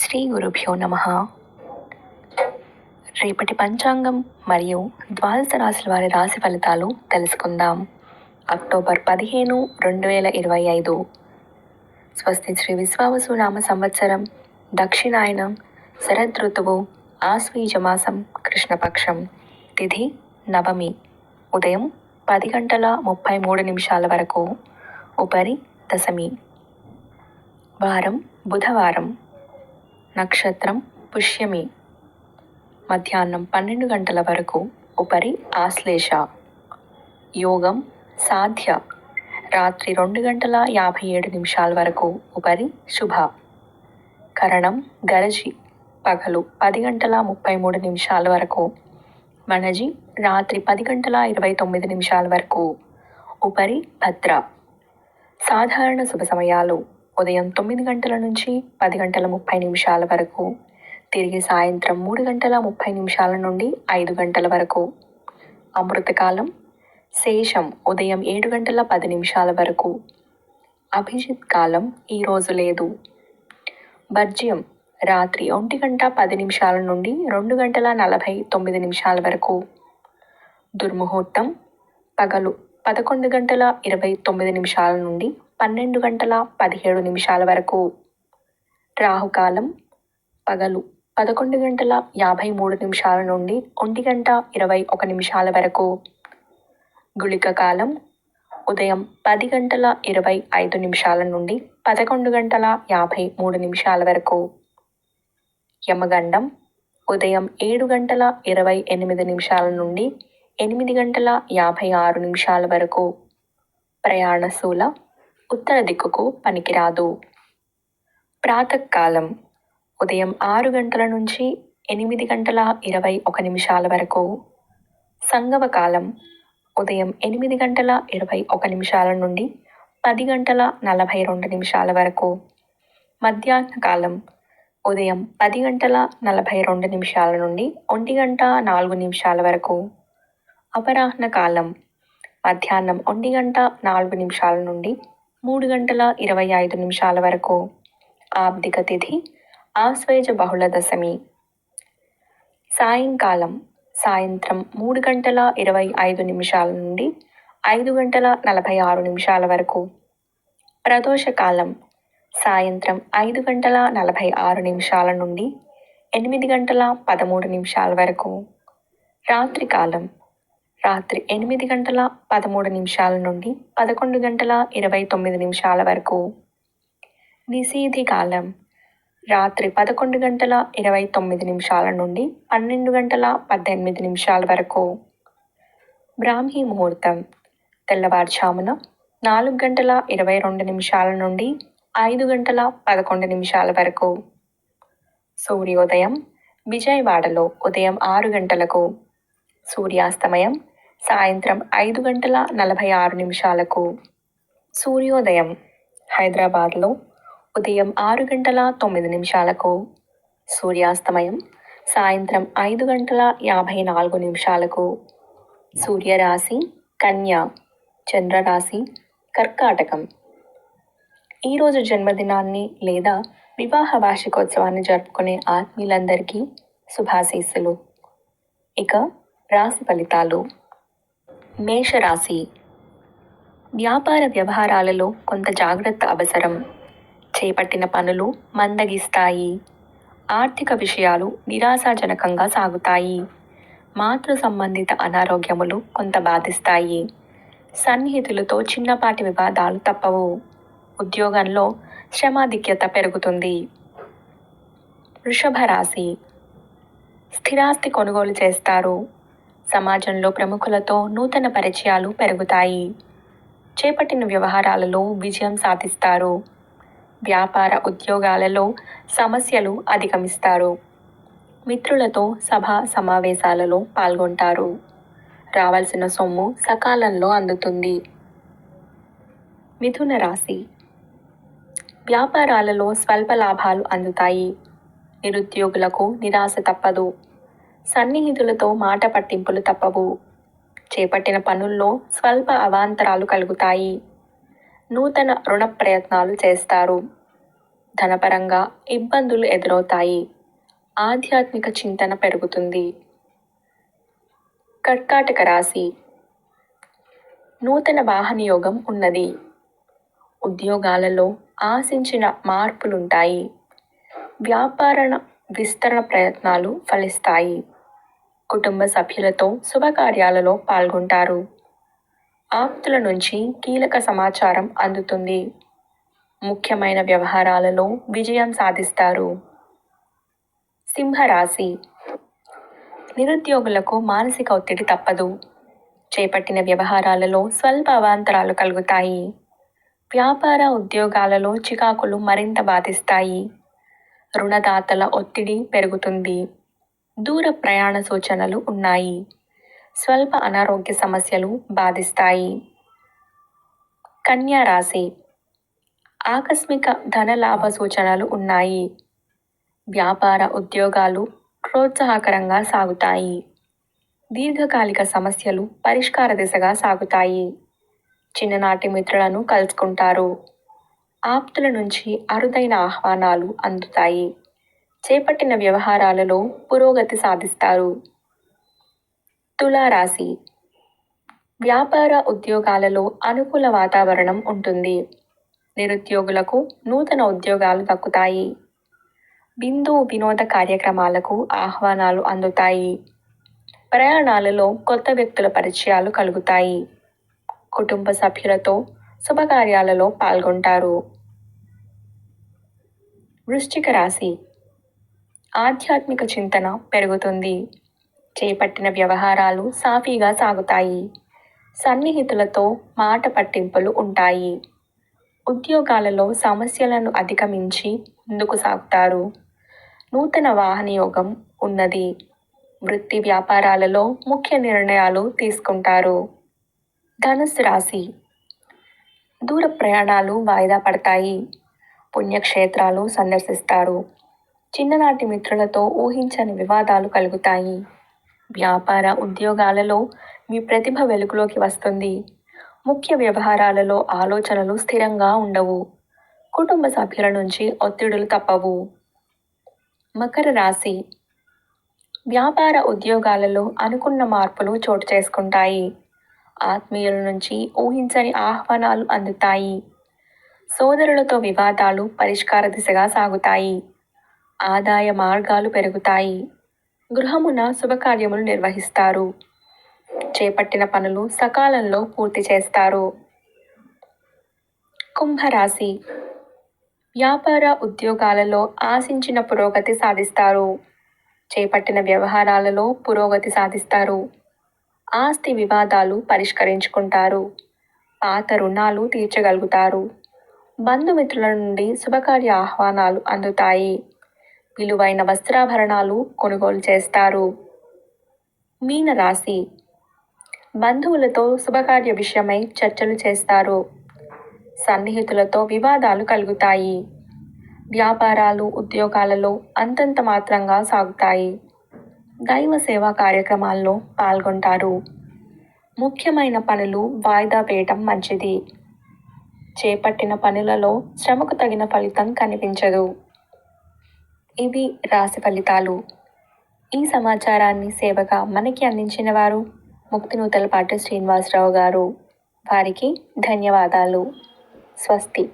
శ్రీ గురుభ్యో నమః. రేపటి పంచాంగం మరియు ద్వాదశ రాశుల వారి రాశి ఫలితాలు తెలుసుకుందాం. అక్టోబర్ 15, 2025. స్వస్తి శ్రీ విశ్వావసు నామ సంవత్సరం, దక్షిణాయనం, శరదృతువు, ఆశ్వీజమాసం, కృష్ణపక్షం, తిథి నవమి, ఉదయం 10:33 వరకు, ఉపరి దశమి. వారం బుధవారం, నక్షత్రం పుష్యమి, మధ్యాహ్నం 12 వరకు, ఉపరి ఆశ్లేష. యోగం సాధ్య, రాత్రి 2:57 వరకు, ఉపరి శుభ. కరణం గరజి, పగలు 10:33 వరకు, మనజి రాత్రి 10:29 వరకు, ఉపరి భద్ర. సాధారణ శుభ సమయాలు ఉదయం 9 నుంచి 10:30 వరకు, తిరిగి సాయంత్రం 3:30 నుండి 5 వరకు. అమృతకాలం శేషం ఉదయం 7:10 వరకు. అభిజిత్ కాలం ఈరోజు లేదు. భర్జ్యం రాత్రి 1:10 నుండి 2:49 వరకు. దుర్ముహూర్తం పగలు 11:29 నుండి 12:17 వరకు. రాహుకాలం పగలు 11:53 నుండి 1:21 వరకు. గుళిక కాలం ఉదయం 10:25 నుండి 11:53 వరకు. యమగండం ఉదయం 7:28 నుండి 8:56 వరకు. ప్రయాణశూల ఉత్తర దిక్కుకు పనికిరాదు. ప్రాతకాలం ఉదయం 6 నుంచి 8:21 వరకు. సంగమ కాలం ఉదయం 8:21 నుండి 10:42 వరకు. మధ్యాహ్న కాలం ఉదయం 10:42 నుండి 1:04 వరకు. అపరాహ్న కాలం మధ్యాహ్నం 1:04 నుండి 3:25 వరకు. ఆబ్దిక తిథి ఆశ్వేజ బహుళ దశమి. సాయంకాలం సాయంత్రం 3:25 నుండి 5:46 వరకు. ప్రదోష కాలం సాయంత్రం 5:46 నుండి 8:13 వరకు. రాత్రి కాలం రాత్రి 8:13 నుండి 11:29 వరకు. నిశీధి కాలం రాత్రి 11:29 నుండి 12:18 వరకు. బ్రాహ్మీ ముహూర్తం తెల్లవారుజామున 4:22 నుండి 5:11 వరకు. సూర్యోదయం విజయవాడలో ఉదయం 6 గంటలకు. సూర్యాస్తమయం సాయంత్రం 5:46. సూర్యోదయం హైదరాబాద్లో ఉదయం 6:09. సూర్యాస్తమయం సాయంత్రం 5:54. సూర్యరాశి కన్య, చంద్రరాశి కర్కాటకం. ఈరోజు జన్మదినాన్ని లేదా వివాహ వార్షికోత్సవాన్ని జరుపుకునే ఆత్మీయులందరికీ శుభాశీస్సులు. ఇక రాశి ఫలితాలు. మేషరాశి. వ్యాపార వ్యవహారాలలో కొంత జాగ్రత్త అవసరం. చేపట్టిన పనులు మందగిస్తాయి. ఆర్థిక విషయాలు నిరాశాజనకంగా సాగుతాయి. మాతృ సంబంధిత అనారోగ్యములు కొంత బాధిస్తాయి. సన్నిహితులతో చిన్నపాటి వివాదాలు తప్పవు. ఉద్యోగంలో శ్రమాధిక్యత పెరుగుతుంది. వృషభ రాశి. స్థిరాస్తి కొనుగోలు చేస్తారు. సమాజంలో ప్రముఖులతో నూతన పరిచయాలు పెరుగుతాయి. చేపట్టిన వ్యవహారాలలో విజయం సాధిస్తారు. వ్యాపార ఉద్యోగాలలో సమస్యలు అధిగమిస్తారు. మిత్రులతో సభా సమావేశాలలో పాల్గొంటారు. రావాల్సిన సొమ్ము సకాలంలో అందుతుంది. మిథున రాశి. వ్యాపారాలలో స్వల్ప లాభాలు అందుతాయి. నిరుద్యోగులకు నిరాశ తప్పదు. సన్నిహితులతో మాట పట్టింపులు తప్పవు. చేపట్టిన పనుల్లో స్వల్ప అవాంతరాలు కలుగుతాయి. నూతన రుణ ప్రయత్నాలు చేస్తారు. ధనపరంగా ఇబ్బందులు ఎదురవుతాయి. ఆధ్యాత్మిక చింతన పెరుగుతుంది. కర్కాటక రాశి. నూతన వాహన యోగం ఉన్నది. ఉద్యోగాలలో ఆశించిన మార్పులుంటాయి. వ్యాపార విస్తరణ ప్రయత్నాలు ఫలిస్తాయి. కుటుంబ సభ్యులతో శుభకార్యాలలో పాల్గొంటారు. ఆప్తుల నుంచి కీలక సమాచారం అందుతుంది. ముఖ్యమైన వ్యవహారాలలో విజయం సాధిస్తారు. సింహరాశి. నిరుద్యోగులకు మానసిక ఒత్తిడి తప్పదు. చేపట్టిన వ్యవహారాలలో స్వల్ప అవాంతరాలు కలుగుతాయి. వ్యాపార ఉద్యోగాలలో చికాకులు మరింత బాధిస్తాయి. రుణదాతల ఒత్తిడి పెరుగుతుంది. దూర ప్రయాణ సూచనలు ఉన్నాయి. స్వల్ప అనారోగ్య సమస్యలు బాధిస్తాయి. కన్యా రాశి. ఆకస్మిక ధనలాభ సూచనలు ఉన్నాయి. వ్యాపార ఉద్యోగాలు ప్రోత్సాహకరంగా సాగుతాయి. దీర్ఘకాలిక సమస్యలు పరిష్కార దిశగా సాగుతాయి. చిన్ననాటి మిత్రులను కలుసుకుంటారు. ఆప్తుల నుంచి అరుదైన ఆహ్వానాలు అందుతాయి. చేపట్టిన వ్యవహారాలలో పురోగతి సాధిస్తారు. తులారాశి. వ్యాపార ఉద్యోగాలలో అనుకూల వాతావరణం ఉంటుంది. నిరుద్యోగులకు నూతన ఉద్యోగాలు దక్కుతాయి. బిందు వినోద కార్యక్రమాలకు ఆహ్వానాలు అందుతాయి. ప్రయాణాలలో కొత్త వ్యక్తుల పరిచయాలు కలుగుతాయి. కుటుంబ సభ్యులతో శుభకార్యాలలో పాల్గొంటారు. వృశ్చిక రాశి. ఆధ్యాత్మిక చింతన పెరుగుతుంది. చేపట్టిన వ్యవహారాలు సాఫీగా సాగుతాయి. సన్నిహితులతో మాట పట్టింపులు ఉంటాయి. ఉద్యోగాలలో సమస్యలను అధిగమించి ముందుకు సాగుతారు. నూతన వాహన యోగం ఉన్నది. వృత్తి వ్యాపారాలలో ముఖ్య నిర్ణయాలు తీసుకుంటారు. ధనుస్సు రాశి. దూర ప్రయాణాలు వాయిదా పడతాయి. పుణ్యక్షేత్రాలు సందర్శిస్తారు. చిన్ననాటి మిత్రులతో ఊహించని వివాదాలు కలుగుతాయి. వ్యాపార ఉద్యోగాలలో మీ ప్రతిభ వెలుగులోకి వస్తుంది. ముఖ్య వ్యవహారాలలో ఆలోచనలు స్థిరంగా ఉండవు. కుటుంబ సభ్యుల నుంచి ఒత్తిడులు తప్పవు. మకర రాశి. వ్యాపార ఉద్యోగాలలో అనుకున్న మార్పులు చోటు చేసుకుంటాయి. ఆత్మీయుల నుంచి ఊహించని ఆహ్వానాలు అందుతాయి. సోదరులతో వివాదాలు పరిష్కార దిశగా సాగుతాయి. ఆదాయ మార్గాలు పెరుగుతాయి. గృహమున శుభకార్యములు నిర్వహిస్తారు. చేపట్టిన పనులు సకాలంలో పూర్తి చేస్తారు. కుంభరాశి. వ్యాపార ఉద్యోగాలలో ఆశించిన పురోగతి సాధిస్తారు. చేపట్టిన వ్యవహారాలలో పురోగతి సాధిస్తారు. ఆస్తి వివాదాలు పరిష్కరించుకుంటారు. పాత రుణాలు తీర్చగలుగుతారు. బంధుమిత్రుల నుండి శుభకార్య ఆహ్వానాలు అందుతాయి. విలువైన వస్త్రాభరణాలు కొనుగోలు చేస్తారు. మీనరాశి. బంధువులతో శుభకార్య విషయమై చర్చలు చేస్తారు. సన్నిహితులతో వివాదాలు కలుగుతాయి. వ్యాపారాలు ఉద్యోగాలలో అంతంత మాత్రంగా సాగుతాయి. దైవ సేవా కార్యక్రమాల్లో పాల్గొంటారు. ముఖ్యమైన పనులు వాయిదా వేయటం మంచిది. చేపట్టిన పనులలో శ్రమకు తగిన ఫలితం కనిపించదు. ఇవి రాశి ఫలితాలు. ఈ సమాచారాన్ని సేవగా మనకి అందించిన వారు ముక్తినూతలపాటి శ్రీనివాసరావు గారు. వారికి ధన్యవాదాలు. స్వస్తి.